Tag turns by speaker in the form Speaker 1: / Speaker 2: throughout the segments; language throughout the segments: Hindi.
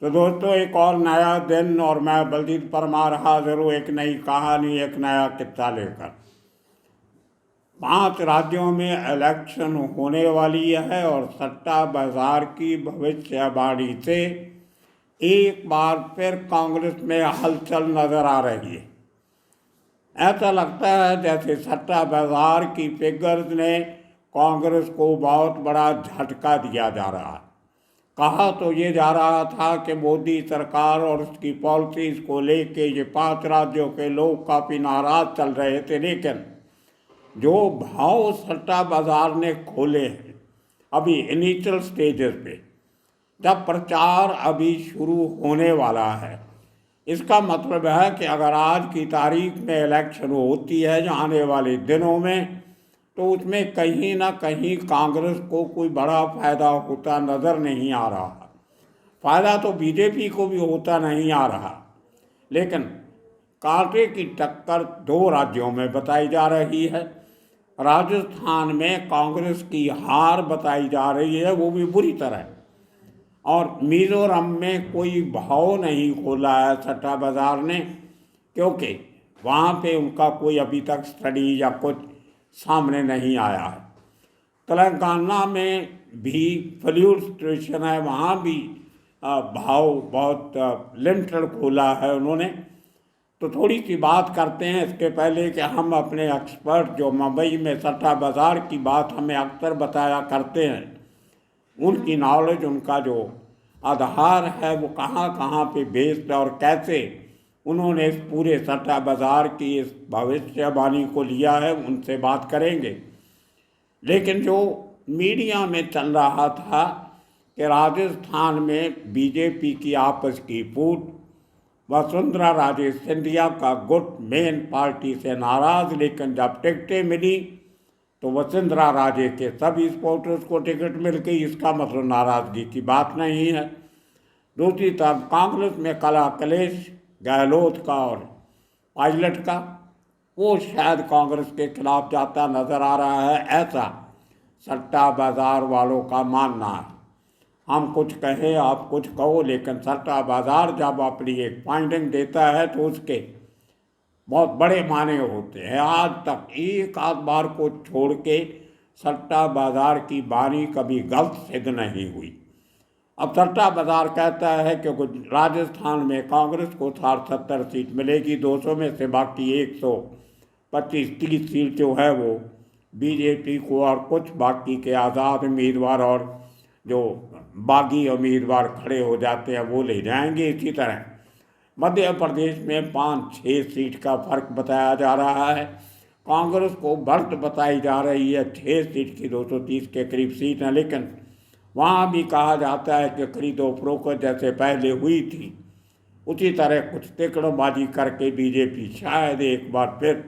Speaker 1: तो दोस्तों, एक और नया दिन और मैं बलजीत परमार हाजिर हूँ एक नई कहानी, एक नया किस्सा लेकर। 5 राज्यों में इलेक्शन होने वाली है और सट्टा बाजार की भविष्यवाणी से एक बार फिर कांग्रेस में हलचल नजर आ रही है। ऐसा लगता है जैसे सट्टा बाजार की फिगर्स ने कांग्रेस को बहुत बड़ा झटका दिया जा रहा है। कहा तो ये जा रहा था कि मोदी सरकार और उसकी पॉलिसीज को लेके ये 5 राज्यों के लोग काफ़ी नाराज चल रहे थे, लेकिन जो भाव सट्टा बाजार ने खोले हैं अभी इनिशियल स्टेजेस पे, जब प्रचार अभी शुरू होने वाला है, इसका मतलब है कि अगर आज की तारीख में इलेक्शन होती है जो आने वाले दिनों में, तो उसमें कहीं ना कहीं कांग्रेस को कोई बड़ा फायदा होता नज़र नहीं आ रहा। फायदा तो बीजेपी को भी होता नहीं आ रहा, लेकिन कांटे की टक्कर 2 राज्यों में बताई जा रही है। राजस्थान में कांग्रेस की हार बताई जा रही है, वो भी बुरी तरह। और मिजोरम में कोई भाव नहीं खोला है सट्टा बाजार ने, क्योंकि वहाँ पे उनका कोई अभी तक स्टडी या कुछ सामने नहीं आया है। तेलंगाना में भी फ्लूइड सिचुएशन है, वहाँ भी भाव बहुत लिमिटेड खोला है उन्होंने। तो थोड़ी सी बात करते हैं इसके पहले कि हम अपने एक्सपर्ट जो मुंबई में सट्टा बाज़ार की बात हमें अक्सर बताया करते हैं, उनकी नॉलेज, उनका जो आधार है वो कहाँ कहाँ पे बेस्ड है और कैसे उन्होंने इस पूरे सट्टा बाज़ार की इस भविष्यवाणी को लिया है, उनसे बात करेंगे। लेकिन जो मीडिया में चल रहा था कि राजस्थान में बीजेपी की आपस की फूट, वसुंधरा राजे सिंधिया का गुट मेन पार्टी से नाराज, लेकिन जब टिकटें मिली तो वसुंधरा राजे के सभी सपोर्टर्स को टिकट मिल गई, इसका मतलब नाराजगी की बात नहीं है। दूसरी तरफ कांग्रेस में कला कलेश गहलोत का और पायलट का, वो शायद कांग्रेस के खिलाफ जाता नजर आ रहा है, ऐसा सट्टा बाजार वालों का मानना है। हम कुछ कहें आप कुछ कहो, लेकिन सट्टा बाजार जब अपनी एक फाइंडिंग देता है तो उसके बहुत बड़े माने होते हैं। आज तक एक आध बार को छोड़ के सट्टा बाजार की बानी कभी गलत सिद्ध नहीं हुई। अब सट्टा बाजार कहता है कि राजस्थान में कांग्रेस को 70 सीट मिलेगी, 200 में से बाकी 125-30 सीट जो है वो बीजेपी को, और कुछ बाकी के आज़ाद उम्मीदवार और जो बागी उम्मीदवार खड़े हो जाते हैं वो ले जाएंगे। इसी तरह मध्य प्रदेश में 5-6 सीट का फर्क बताया जा रहा है। कांग्रेस को बढ़त बताई जा रही है 6 सीट की, 230 के करीब सीट है, लेकिन वहाँ भी कहा जाता है कि खरीदो फरोख्त जैसे पहले हुई थी उसी तरह कुछ तिकड़बाजी करके बीजेपी शायद एक बार फिर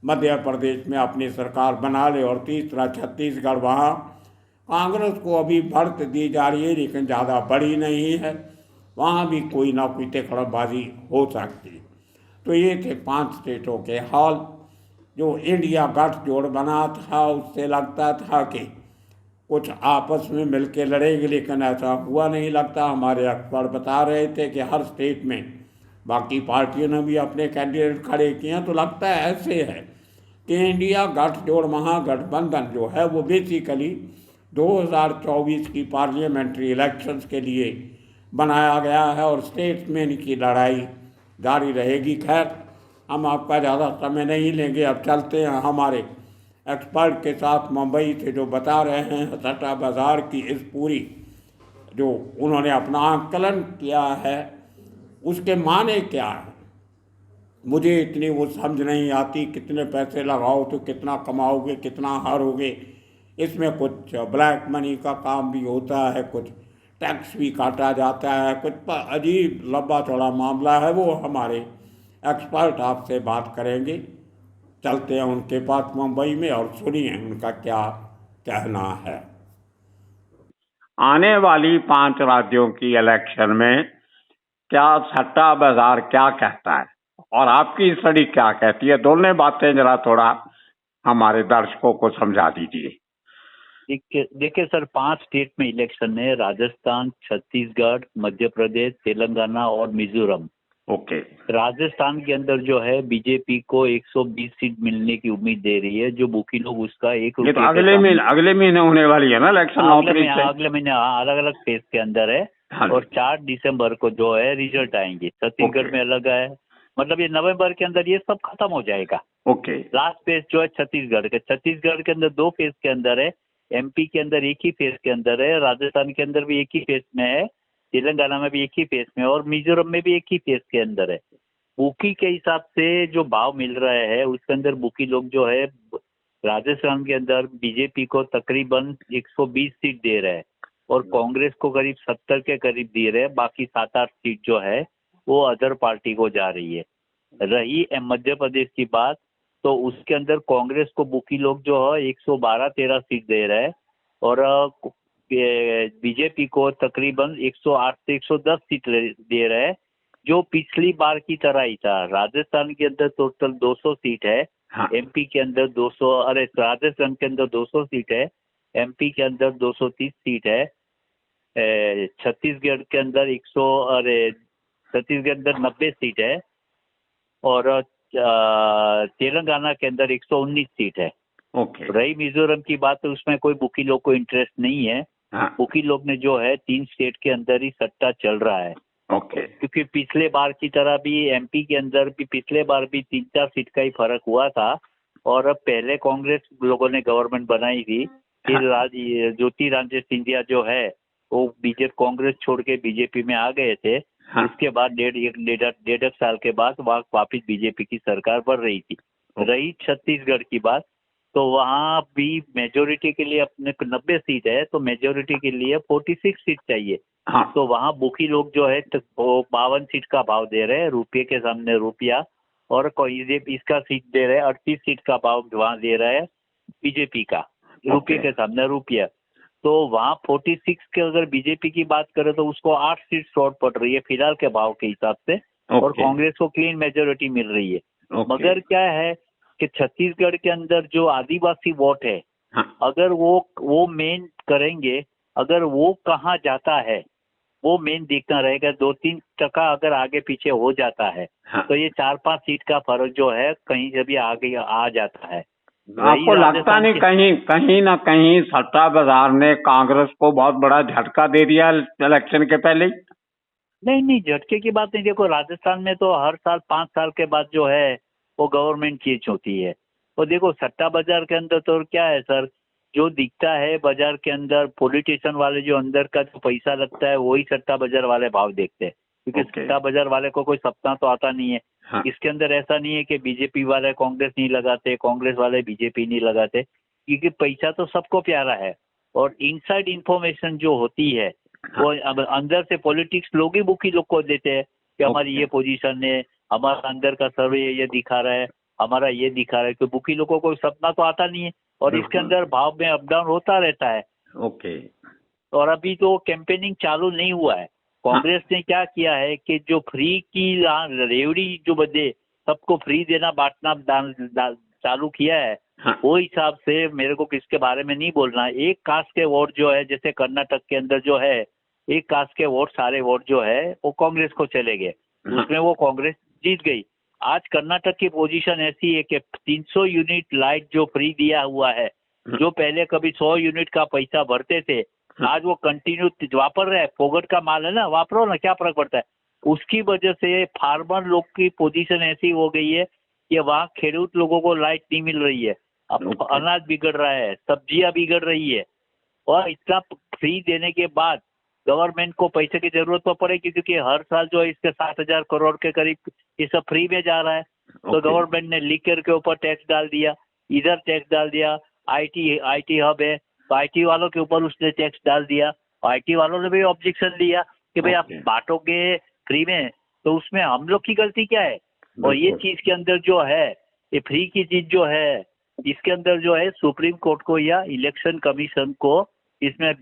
Speaker 1: मध्य प्रदेश में अपनी सरकार बना ले। और तीसरा छत्तीसगढ़, वहाँ कांग्रेस को अभी बढ़त दी जा रही है लेकिन ज़्यादा बड़ी नहीं है, वहाँ भी कोई ना कोई तिकड़बाजी हो सकती है। तो ये थे 5 स्टेटों के हाल। जो इंडिया गठजोड़ बना था उससे लगता था कि कुछ आपस में मिलके लड़ेंगे, लेकिन ऐसा हुआ नहीं लगता। हमारे एक्सपर्ट बता रहे थे कि हर स्टेट में बाकी पार्टियों ने भी अपने कैंडिडेट खड़े किए हैं। तो लगता है ऐसे है कि इंडिया गठजोड़ महागठबंधन जो है वो बेसिकली 2024 की पार्लियामेंट्री इलेक्शंस के लिए बनाया गया है और स्टेट्स में इनकी लड़ाई जारी रहेगी। खैर, हम आपका ज़्यादा समय नहीं लेंगे, अब चलते हैं हमारे एक्सपर्ट के साथ मुंबई से जो बता रहे हैं सट्टा बाज़ार की इस पूरी जो उन्होंने अपना आकलन किया है उसके माने क्या है। मुझे इतनी वो समझ नहीं आती, कितने पैसे लगाओ तो कितना कमाओगे, कितना हारोगे। इसमें कुछ ब्लैक मनी का काम भी होता है, कुछ टैक्स भी काटा जाता है, कुछ अजीब लंबा चौड़ा मामला है। वो हमारे एक्सपर्ट आपसे बात करेंगे। चलते हैं उनके पास मुंबई में और सुनिए उनका क्या कहना है। आने वाली 5 राज्यों की इलेक्शन में क्या सट्टा बाजार क्या कहता है और आपकी स्टडी क्या कहती है, दोनों बातें जरा थोड़ा हमारे दर्शकों को समझा दीजिए।
Speaker 2: देखिए सर, 5 स्टेट में इलेक्शन है, राजस्थान, छत्तीसगढ़, मध्य प्रदेश, तेलंगाना और मिजोरम।
Speaker 1: ओके।
Speaker 2: राजस्थान के अंदर जो है बीजेपी को 120 सीट मिलने की उम्मीद दे रही है, जो बुकी लोग उसका
Speaker 1: ये तो अगले महीने होने वाली है ना इलेक्शन?
Speaker 2: अगले महीने अलग अलग फेज के अंदर है।
Speaker 1: हाँ।
Speaker 2: और 4 दिसंबर को जो है रिजल्ट आएंगे। छत्तीसगढ़ में अलग है, मतलब ये नवंबर के अंदर ये सब खत्म हो जाएगा।
Speaker 1: ओके।
Speaker 2: लास्ट फेज जो है छत्तीसगढ़ के अंदर 2 फेज के अंदर है। एमपी के अंदर एक ही फेज के अंदर है, राजस्थान के अंदर भी एक ही फेज में है, तेलंगाना में भी एक ही फेज में और मिजोरम में भी एक ही फेज के अंदर है। बुकी के हिसाब से जो भाव मिल रहा है उसके अंदर बुकी लोग जो है राजस्थान के अंदर बीजेपी को तकरीबन 120 सीट दे रहे हैं और कांग्रेस को करीब 70 के करीब दे रहे हैं। बाकी 7-8 सीट जो है वो अदर पार्टी को जा रही है। रही मध्य प्रदेश की बात, तो उसके अंदर कांग्रेस को बुकी लोग जो है 112-13 सीट दे रहे हैं और बीजेपी को तकरीबन 108 से 110 सीट दे रहे हैं, जो पिछली बार की तरह ही था। राजस्थान के अंदर टोटल 200 सीट है। हाँ। एमपी के अंदर 200, राजस्थान के अंदर 200 सीट है, एमपी के अंदर 230 सीट है, छत्तीसगढ़ के अंदर 90 सीट है और तेलंगाना के अंदर 119 सीट है। ओके। रही मिजोरम की बात, तो उसमें कोई बुकी लोग को इंटरेस्ट नहीं है। हाँ। बुकी लोग ने जो है 3 स्टेट के अंदर ही सट्टा चल रहा है। ओके। क्योंकि पिछले बार की तरह भी एमपी के अंदर भी पिछले बार भी 3-4 सीट का ही फर्क हुआ था और अब पहले कांग्रेस लोगों ने गवर्नमेंट बनाई थी। फिर ज्योतिरादित्य सिंधिया जो है वो बीजेपी कांग्रेस छोड़ के बीजेपी में आ गए थे। हाँ। उसके बाद डेढ़ साल के बाद वहाँ वापिस बीजेपी की सरकार बढ़ रही थी। रही छत्तीसगढ़ की बात, तो वहाँ भी मेजोरिटी के लिए अपने 90 सीट है, तो मेजोरिटी के लिए 46 सीट चाहिए। हाँ। तो वहाँ बुकी लोग जो है तो 52 सीट का भाव दे रहे हैं, रुपये के सामने रुपया, और इसका सीट दे रहे हैं 38 सीट का भाव वहाँ दे रहे हैं बीजेपी का, रुपये के सामने रुपया। तो वहाँ 46 के अगर बीजेपी की बात करें तो उसको 8 सीट शॉर्ट पड़ रही है फिलहाल के भाव के हिसाब से, और कांग्रेस को क्लीन मेजोरिटी मिल रही है। मगर क्या है कि छत्तीसगढ़ के अंदर जो आदिवासी वोट है, हाँ। अगर वो मेन करेंगे, अगर वो कहाँ जाता है वो मेन देखना रहेगा। 2-3% अगर आगे पीछे हो जाता है, हाँ। तो ये 4-5 सीट का फर्क जो है कहीं से भी आगे आ जाता है।
Speaker 1: आपको लगता नहीं कहीं ना कहीं सट्टा बाजार ने कांग्रेस को बहुत बड़ा झटका दे दिया इलेक्शन के पहले?
Speaker 2: नहीं, झटके की बात नहीं। देखो, राजस्थान में तो हर साल 5 साल के बाद जो है वो गवर्नमेंट चेंज होती है। और देखो, सट्टा बाजार के अंदर तो क्या है सर, जो दिखता है बाजार के अंदर, पॉलिटिशियन वाले जो अंदर का जो पैसा लगता है वही सट्टा बाजार वाले भाव देखते हैं, क्योंकि सट्टा बाजार वाले को कोई सपना तो आता नहीं है। हाँ। इसके अंदर ऐसा नहीं है कि बीजेपी वाले कांग्रेस नहीं लगाते, कांग्रेस वाले बीजेपी नहीं लगाते, क्योंकि पैसा तो सबको प्यारा है। और इनसाइड इंफॉर्मेशन जो होती है, हाँ। वो अब अंदर से पॉलिटिक्स लोग ही बुकी लोग को देते हैं कि हमारी ये पोजीशन है, हमारा अंदर का सर्वे ये दिखा रहा है, हमारा ये दिखा रहा है। तो बुकी लोगों को सपना तो आता नहीं है और इसके अंदर भाव में अप डाउन होता रहता है। ओके। और अभी तो कैंपेनिंग चालू नहीं हुआ है। कांग्रेस ने क्या किया है कि जो फ्री की रेवड़ी जो बदे सबको फ्री देना बांटना चालू किया है। हाँ। वो हिसाब से मेरे को किसके बारे में नहीं बोलना है। एक कास्ट के वोट जो है, जैसे कर्नाटक के अंदर जो है एक कास्ट के वोट, सारे वोट जो है वो कांग्रेस को चले गए। हाँ। उसमें वो कांग्रेस जीत गई। आज कर्नाटक की पोजीशन ऐसी है कि 300 यूनिट लाइट जो फ्री दिया हुआ है, जो पहले कभी 100 यूनिट का पैसा भरते थे, आज वो कंटिन्यू वापर रहे हैं। फोगट का माल है ना, वापरो ना, क्या फर्क पड़ता है। उसकी वजह से फार्मर लोग की पोजीशन ऐसी हो गई है कि वहाँ खेडूत लोगों को लाइट नहीं मिल रही है। अब अनाज बिगड़ रहा है, सब्जियां बिगड़ रही है, और इतना फ्री देने के बाद गवर्नमेंट को पैसे की जरूरत तो पड़ेगी, क्योंकि हर साल जो है इसके 7,000 करोड़ के करीब ये सब फ्री में जा रहा है। तो गवर्नमेंट ने लीकर के ऊपर टैक्स डाल दिया, इधर टैक्स डाल दिया। आईटी हब है तो आईटी वालों के ऊपर उसने टैक्स डाल दिया। आईटी वालों ने भी ऑब्जेक्शन दिया कि भाई आप बांटोगे फ्री में, तो उसमें हम लोग की गलती क्या है। और ये चीज के अंदर जो है, ये फ्री की चीज जो है, इसके अंदर जो है सुप्रीम कोर्ट को या इलेक्शन कमीशन को इसमें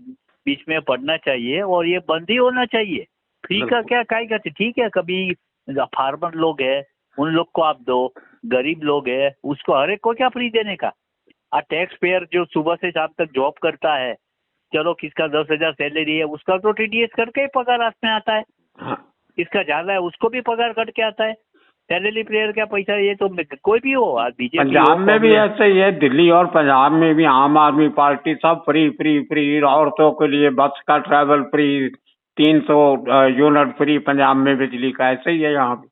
Speaker 2: बीच में पढ़ना चाहिए और ये बंद ही होना चाहिए। फ्री का क्या कहते, ठीक है कभी फार्मर लोग है उन लोग को आप दो, गरीब लोग है उसको हर एक को क्या फ्री देने का। टैक्स पेयर जो सुबह से शाम तक जॉब करता है, चलो किसका 10,000 सैलरी है उसका तो टीडीएस करके ही पगार हाथ में आता है,
Speaker 3: हाँ,
Speaker 2: किसका ज्यादा है उसको भी पगार कट के आता है। सैलरी पेयर का पैसा ये तो कोई भी हो, आज बीजेपी
Speaker 3: पंजाब में भी ऐसे ही है, दिल्ली और पंजाब में भी आम आदमी पार्टी सब फ्री फ्री फ्री, औरतों के लिए बस का travel free, 300 unit free Punjab में बिजली का, ऐसे ही है यहाँ भी।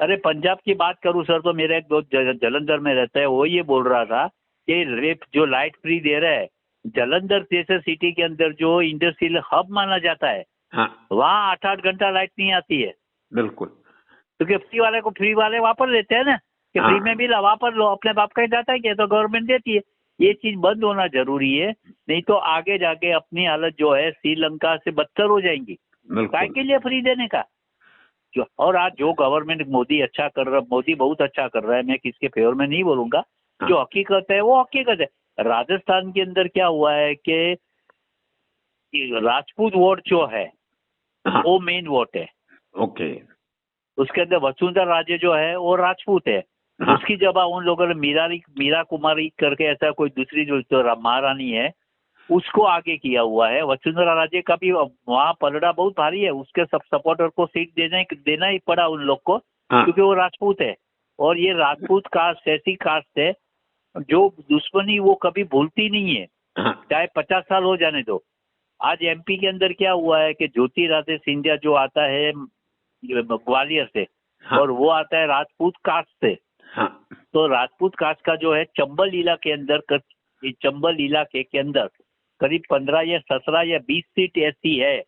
Speaker 2: अरे पंजाब की बात करूं सर तो मेरा एक दोस्त जलंधर में रहता है, वो ये बोल रहा था कि रेप जो लाइट फ्री दे रहा है, जलंधर जैसे सिटी के अंदर जो इंडस्ट्रियल हब माना जाता है,
Speaker 3: हाँ,
Speaker 2: वहाँ 8-8 घंटा लाइट नहीं आती है,
Speaker 3: बिल्कुल।
Speaker 2: क्योंकि फ्री वाले को फ्री वाले वापर लेते हैं ना, कि फ्री में बिल वापर लो, अपने बाप का ही जाता है कि तो गवर्नमेंट देती है। ये चीज बंद होना जरूरी है, नहीं तो आगे जाके अपनी हालत जो है श्रीलंका से बदतर हो जाएंगी। काय
Speaker 3: बिल्कुल।
Speaker 2: के लिए फ्री देने का और आज जो गवर्नमेंट मोदी अच्छा कर रहा, मोदी बहुत अच्छा कर रहा है, मैं किसके फेवर में नहीं बोलूंगा, जो हकीकत है वो हकीकत है। राजस्थान के अंदर क्या हुआ है कि राजपूत वोट जो है
Speaker 3: हाँ,
Speaker 2: वो मेन वोट है,
Speaker 3: ओके।
Speaker 2: उसके अंदर वसुंधरा राजे जो है वो राजपूत है,
Speaker 3: हाँ,
Speaker 2: उसकी जगह उन लोगों ने मीरा कुमारी करके ऐसा कोई दूसरी जो महारानी है उसको आगे किया हुआ है। वसुंधरा राजे का भी वहाँ पलड़ा बहुत भारी है, उसके सब सपोर्टर को सीट देना ही पड़ा उन लोग को,
Speaker 3: हाँ,
Speaker 2: क्योंकि वो राजपूत है। और ये राजपूत कास्ट ऐसी कास्ट है जो दुश्मनी वो कभी भूलती नहीं है,
Speaker 3: हाँ,
Speaker 2: चाहे 50 साल हो जाने दो। आज एमपी के अंदर क्या हुआ है कि ज्योतिरादित्य सिंधिया जो आता है ग्वालियर से,
Speaker 3: हाँ,
Speaker 2: और वो आता है राजपूत कास्ट से,
Speaker 3: हाँ,
Speaker 2: तो राजपूत कास्ट का जो है चंबल इलाके के अंदर करीब 15 या 17 या 20 सीट ऐसी है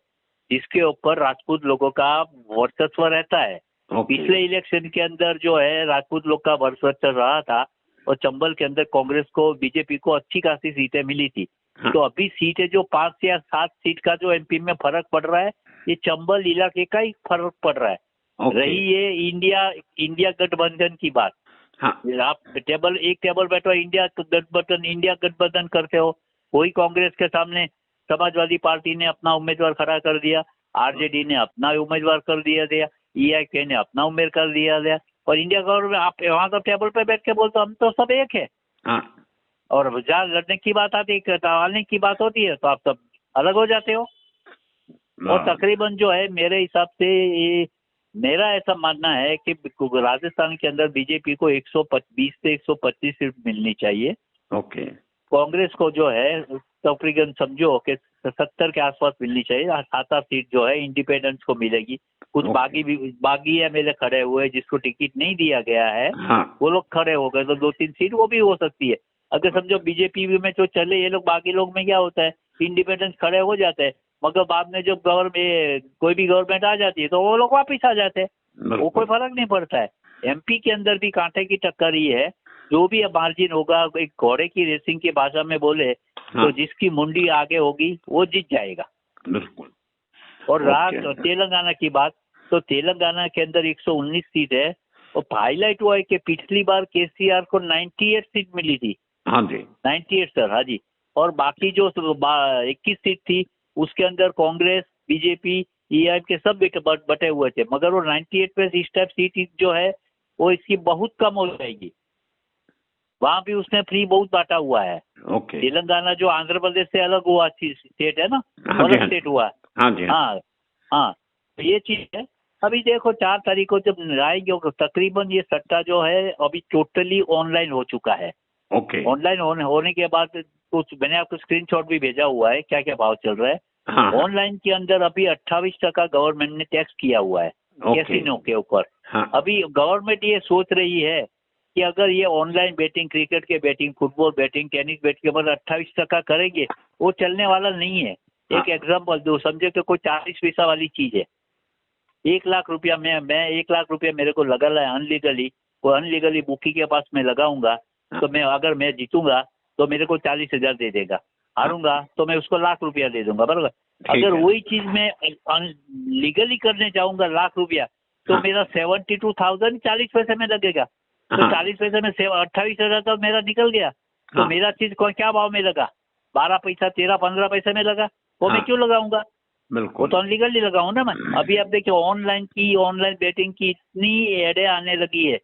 Speaker 2: जिसके ऊपर राजपूत लोगों का वर्चस्व रहता है।
Speaker 3: ओके।
Speaker 2: पिछले इलेक्शन के अंदर जो है राजपूत लोग का वर्चस्व रहा था, और चंबल के अंदर कांग्रेस को, बीजेपी को अच्छी खासी सीटें मिली थी।
Speaker 3: हाँ,
Speaker 2: तो अभी सीटें जो 5 या 7 सीट का जो एमपी में फर्क पड़ रहा है, ये चंबल इलाके का ही फर्क पड़ रहा है।
Speaker 3: ओके।
Speaker 2: रही ये इंडिया गठबंधन की बात,
Speaker 3: हाँ,
Speaker 2: आप एक टेबल बैठो, इंडिया गठबंधन करते हो, कोई कांग्रेस के सामने समाजवादी पार्टी ने अपना उम्मीदवार खड़ा कर दिया, आरजेडी ने अपना उम्मीदवार कर दिया, ईआईके ने अपना उम्मीदवार कर दिया, और इंडिया गवर्नमेंट आप वहाँ तो टेबल पे बैठ के बोलते हम तो सब एक है,
Speaker 3: हाँ,
Speaker 2: और जहाँ लड़ने की बात आती है, टालने की बात होती है, तो आप सब अलग हो जाते हो। और तकरीबन जो है मेरे हिसाब से ये, मेरा ऐसा मानना है कि राजस्थान के अंदर बीजेपी को 120 से 125 सीट मिलनी चाहिए।
Speaker 3: ओके।
Speaker 2: कांग्रेस को जो है तकरीबन समझो कि 70 के आसपास मिलनी चाहिए। 7-8 सीट जो है इंडिपेंडेंस को मिलेगी। कुछ बागी एमएलए खड़े हुए जिसको टिकट नहीं दिया गया है,
Speaker 3: हाँ,
Speaker 2: वो लोग खड़े हो गए तो 2-3 सीट वो भी हो सकती है। अगर समझो बीजेपी में जो चले ये लोग, बाकी लोग में क्या होता है, इंडिपेंडेंस खड़े हो जाते हैं, मगर बाद में जब कोई भी गवर्नमेंट आ जाती है तो वो लोग वापिस आ जाते हैं, वो कोई फर्क नहीं पड़ता है। एमपी के अंदर भी कांटे की टक्कर ही है, जो भी मार्जिन होगा, एक घोड़े की रेसिंग की भाषा में बोले
Speaker 3: हाँ,
Speaker 2: तो जिसकी मुंडी आगे होगी वो जीत जाएगा।
Speaker 3: बिल्कुल।
Speaker 2: और रात
Speaker 3: ओके।
Speaker 2: तेलंगाना की बात, तो तेलंगाना के अंदर 119 सीट है, और हाईलाइट हुआ है कि पिछली बार केसीआर को 98 सीट मिली थी।
Speaker 3: हाँ जी।
Speaker 2: 98 सर, हाँ जी। और बाकी जो 21 सीट थी उसके अंदर कांग्रेस, बीजेपी, ईआई के सब बटे हुए थे, मगर वो 98 पे इस टाइप सीट जो है वो इसकी बहुत कम हो जाएगी। वहां भी उसने फ्री बहुत बांटा हुआ है।
Speaker 3: ओके।
Speaker 2: तेलंगाना जो आंध्र प्रदेश से अलग हुआ स्टेट है ना,
Speaker 3: हाँ जी,
Speaker 2: अलग स्टेट हुआ।
Speaker 3: हाँ जी,
Speaker 2: हाँ हाँ, तो ये चीज है। अभी देखो 4 तारीख को जब आएंगे तकरीबन ये सट्टा जो है अभी टोटली ऑनलाइन हो चुका है।
Speaker 3: ओके।
Speaker 2: ऑनलाइन होने के बाद कुछ मैंने आपको स्क्रीनशॉट भी भेजा हुआ है क्या क्या भाव चल रहा है।
Speaker 3: हाँ,
Speaker 2: ऑनलाइन के अंदर अभी 28% गवर्नमेंट ने टैक्स किया हुआ है कैसीनो के ऊपर।
Speaker 3: हाँ,
Speaker 2: अभी गवर्नमेंट ये सोच रही है कि अगर ये ऑनलाइन बेटिंग, क्रिकेट के betting, football betting, tennis betting के ऊपर 28% करेंगे, वो चलने वाला नहीं है। एक एग्जाम्पल दो, समझे कि कोई 40 पैसा वाली चीज है, 1 लाख रुपया मैं 1 लाख रुपया मेरे को लगा है अनलीगली, कोई अनलीगली बुकी के पास मैं लगाऊंगा, तो मैं अगर मैं जीतूंगा तो मेरे को 40,000 दे देगा, हारूंगा तो मैं उसको 1 लाख रुपया दे दूंगा, बराबर। अगर वही चीज मैं लीगली करने जाऊंगा 1 लाख रुपया, तो मेरा 72,000 40 पैसे में लगेगा, तो 40 पैसे में 28,000 तो मेरा निकल गया। तो मेरा चीज को क्या भाव में लगा, 12 पैसा, 13-15 पैसे में लगा, वो मैं क्यों लगाऊंगा, वो तो अनलीगली लगाऊं ना मैं। अभी आप देखिए ऑनलाइन बेटिंग की इतनी एडें आने लगी है,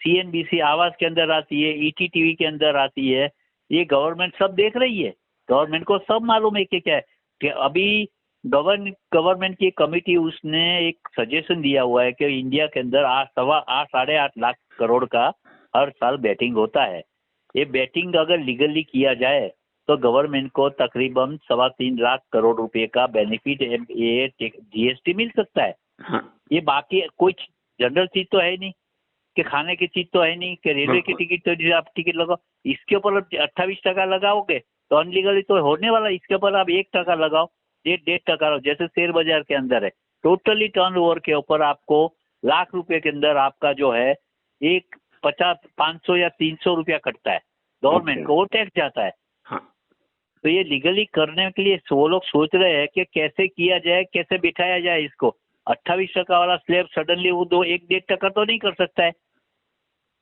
Speaker 2: सीएनबीसी आवाज के अंदर आती है, ईटी टीवी के अंदर आती है, ये गवर्नमेंट सब देख रही है, गवर्नमेंट को सब मालूम है कि क्या है कि अभी गवर्नमेंट की कमेटी उसने एक सजेशन दिया हुआ है कि इंडिया के अंदर 8.5 लाख करोड़ का हर साल बेटिंग होता है। ये बेटिंग अगर लीगली किया जाए तो गवर्नमेंट को तकरीबन 3.25 लाख करोड़ रुपए का बेनिफिट ये जीएसटी मिल सकता है।
Speaker 3: हाँ,
Speaker 2: ये बाकी कोई जनरल चीज तो है नहीं कि खाने की चीज तो है नहीं कि रेलवे की
Speaker 3: बिल्कुल।
Speaker 2: टिकट तो आप टिकट लगाओ, इसके ऊपर 28% लगाओगे तो अनलीगली तो होने वाला। इसके ऊपर आप 1% लगाओ, 1.5% जैसे शेयर बाजार के अंदर है। टोटली टर्नओवर के ऊपर आपको लाख रुपए के अंदर आपका जो है एक 500 या 300 रुपया कटता है गवर्नमेंट
Speaker 3: ओके।
Speaker 2: को, वो टैक्स जाता है।
Speaker 3: हाँ,
Speaker 2: तो ये लीगली करने के लिए वो लोग सोच रहे हैं कि कैसे किया जाए, कैसे बिठाया जाए इसको। 28% वाला स्लैब सडनली वो 1-1.5% तो नहीं कर सकता है।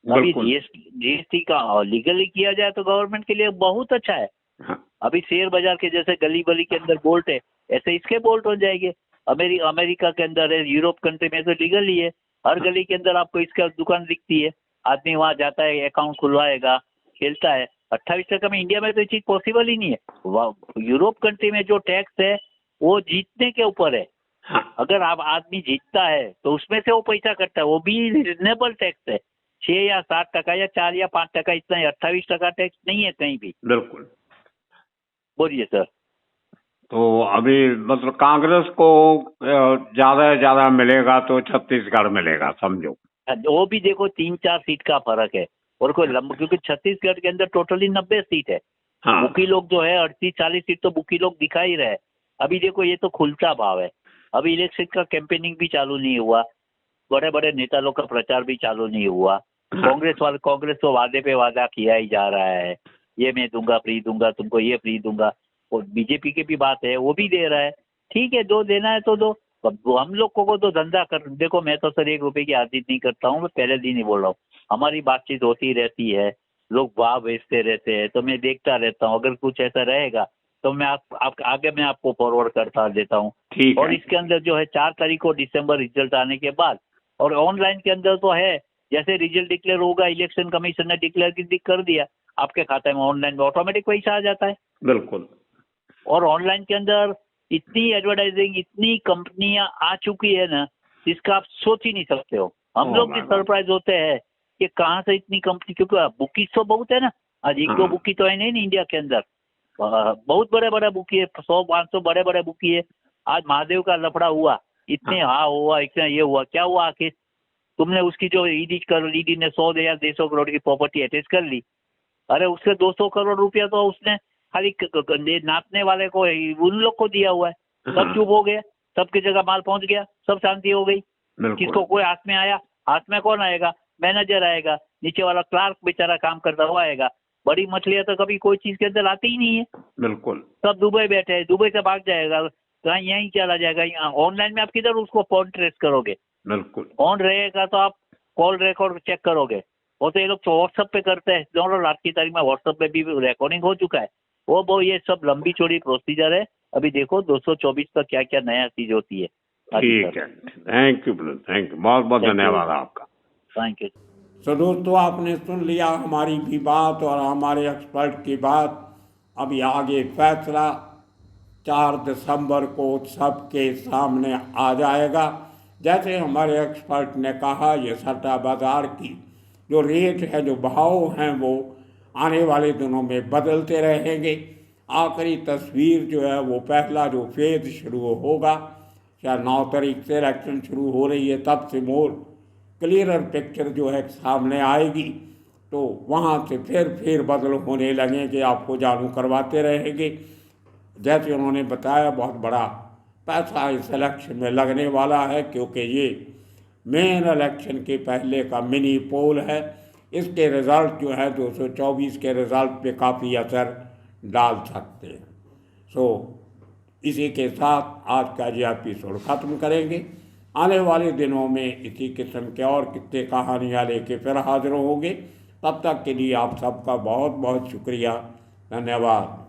Speaker 2: अभी
Speaker 3: बिल्कुल।
Speaker 2: जीएसटी का लीगली किया जाए तो गवर्नमेंट के लिए बहुत अच्छा है।
Speaker 3: हाँ,
Speaker 2: अभी शेयर बाजार के जैसे गली गली के अंदर बोल्ट है, ऐसे इसके बोल्ट हो जाएंगे। अमेरिका के अंदर है, यूरोप कंट्री में तो लीगल ही है, हर गली के अंदर आपको इसका दुकान दिखती है, आदमी वहां जाता है, अकाउंट खुलवाएगा, खेलता है। 28% में इंडिया में तो ये चीज पॉसिबल ही नहीं है। यूरोप कंट्री में जो टैक्स है वो जीतने के ऊपर है।
Speaker 3: हाँ,
Speaker 2: अगर आप आदमी जीतता है तो उसमें से वो पैसा कटता है, वो भी रिजनेबल टैक्स है, 6 या 7% या 4 या 5%, इतना ही। 28% टैक्स नहीं है कहीं भी।
Speaker 3: बिल्कुल।
Speaker 2: बोलिए सर।
Speaker 3: तो अभी मतलब कांग्रेस को ज्यादा से ज्यादा मिलेगा तो छत्तीसगढ़ मिलेगा, समझो।
Speaker 2: वो भी देखो 3-4 सीट का फर्क है, और कोई क्योंकि छत्तीसगढ़ के अंदर टोटली 90 सीट है।
Speaker 3: हाँ,
Speaker 2: बुकी लोग जो है 38-40 सीट तो बुकी लोग दिखा ही रहे। अभी देखो ये तो खुलता भाव है, अभी इलेक्शन का कैंपेनिंग भी चालू नहीं हुआ, बड़े बड़े नेता लोग का प्रचार भी चालू नहीं हुआ।
Speaker 3: हाँ,
Speaker 2: कांग्रेस तो वादे पे वादा किया ही जा रहा है, ये मैं दूंगा, फ्री दूंगा तुमको, ये फ्री दूंगा। और बीजेपी की भी बात है, वो भी दे रहा है। ठीक है, दो देना है तो दो। अब हम लोग को तो धंधा कर, देखो मैं तो सर 1 रुपए की आदत नहीं करता हूँ, मैं पहले दिन ही बोल रहा हूँ। हमारी बातचीत होती रहती है, लोग वाह भेजते रहते हैं, तो मैं देखता रहता हूँ। अगर कुछ ऐसा रहेगा तो मैं आगे मैं आपको फॉरवर्ड करता देता हूँ।
Speaker 3: ठीक
Speaker 2: और
Speaker 3: है।
Speaker 2: इसके अंदर जो है 4 तारीख को दिसंबर रिजल्ट आने के बाद, और ऑनलाइन के अंदर तो है, जैसे रिजल्ट डिक्लेयर होगा, इलेक्शन कमीशन ने डिक्लेयर कर दिया, आपके खाते में ऑनलाइन में ऑटोमेटिक पैसा आ जाता है।
Speaker 3: बिल्कुल।
Speaker 2: और ऑनलाइन के अंदर इतनी एडवर्टाइजिंग, इतनी कंपनियां आ चुकी है ना, जिसका आप सोच ही नहीं सकते हो। हम लोग भी सरप्राइज होते हैं कि कहाँ से इतनी कंपनी, क्योंकि बुकी तो बहुत है ना। आज 1-2 बुकी तो है नहीं इंडिया के अंदर, बहुत बड़े बड़े बुकी है, 100-500 बड़े बड़े बुकी है। आज महादेव का लफड़ा हुआ, इतने हुआ, इतना ये हुआ, क्या हुआ आखिर? तुमने उसकी जो ईडी ने 100 या 150 करोड़ की प्रॉपर्टी अटैच कर ली। अरे उससे 200 करोड़ रुपया तो उसने खाली नापने वाले को, उन लोग को दिया हुआ है। सब चुप हो गया, सबकी जगह माल पहुंच गया, सब शांति हो गई। किसको कोई हाथ में आया? हाथ में कौन आएगा? मैनेजर आएगा, नीचे वाला क्लार्क बेचारा काम करता हुआ आएगा। बड़ी मछलियां तो कभी कोई चीज के अंदर आती ही नहीं है।
Speaker 3: बिल्कुल।
Speaker 2: सब दुबई बैठे हैं, दुबई से भाग जाएगा, कहीं यहीं चला जाएगा। यहाँ ऑनलाइन में आप किधर उसको फोन ट्रेस करोगे?
Speaker 3: बिल्कुल।
Speaker 2: ऑन रहेगा तो आप कॉल रिकॉर्ड चेक करोगे। वो तो ये लोग व्हाट्सएप पे करते हैं, दोनों रात की तारीख में व्हाट्सएप पे भी रिकॉर्डिंग हो चुका है। वो ये सब लंबी चौड़ी प्रोसीजर है। अभी देखो 224 पर क्या क्या नया चीज होती है।
Speaker 3: ठीक है, थैंक यू, थैंक यू, बहुत बहुत धन्यवाद आपका।
Speaker 2: Thank you.
Speaker 1: तो दोस्तों, आपने सुन लिया हमारी भी बात और हमारे एक्सपर्ट की बात। अभी आगे फैसला 4 दिसंबर को सबके सामने आ जाएगा। जैसे हमारे एक्सपर्ट ने कहा, ये सट्टा बाजार की जो रेट है, जो भाव हैं, वो आने वाले दिनों में बदलते रहेंगे। आखिरी तस्वीर जो है, वो पहला जो फेज शुरू होगा, शायद 9 तारीख से इलेक्शन शुरू हो रही है, तब से मोर क्लियरर पिक्चर जो है सामने आएगी। तो वहाँ से फिर बदल होने लगेंगे, आपको जानू करवाते रहेंगे। जैसे उन्होंने बताया, बहुत बड़ा पैसा इस इलेक्शन में लगने वाला है, क्योंकि ये मेन इलेक्शन के पहले का मिनी पोल है। इसके रिज़ल्ट जो है 224 के रिज़ल्ट पे काफ़ी असर डाल सकते हैं। सो इसी के साथ आज का ये एपिसोड ख़त्म करेंगे। आने वाले दिनों में इसी किस्म के और कितने कहानियाँ लेके फिर हाजिर होंगे। तब तक के लिए आप सबका बहुत बहुत शुक्रिया, धन्यवाद।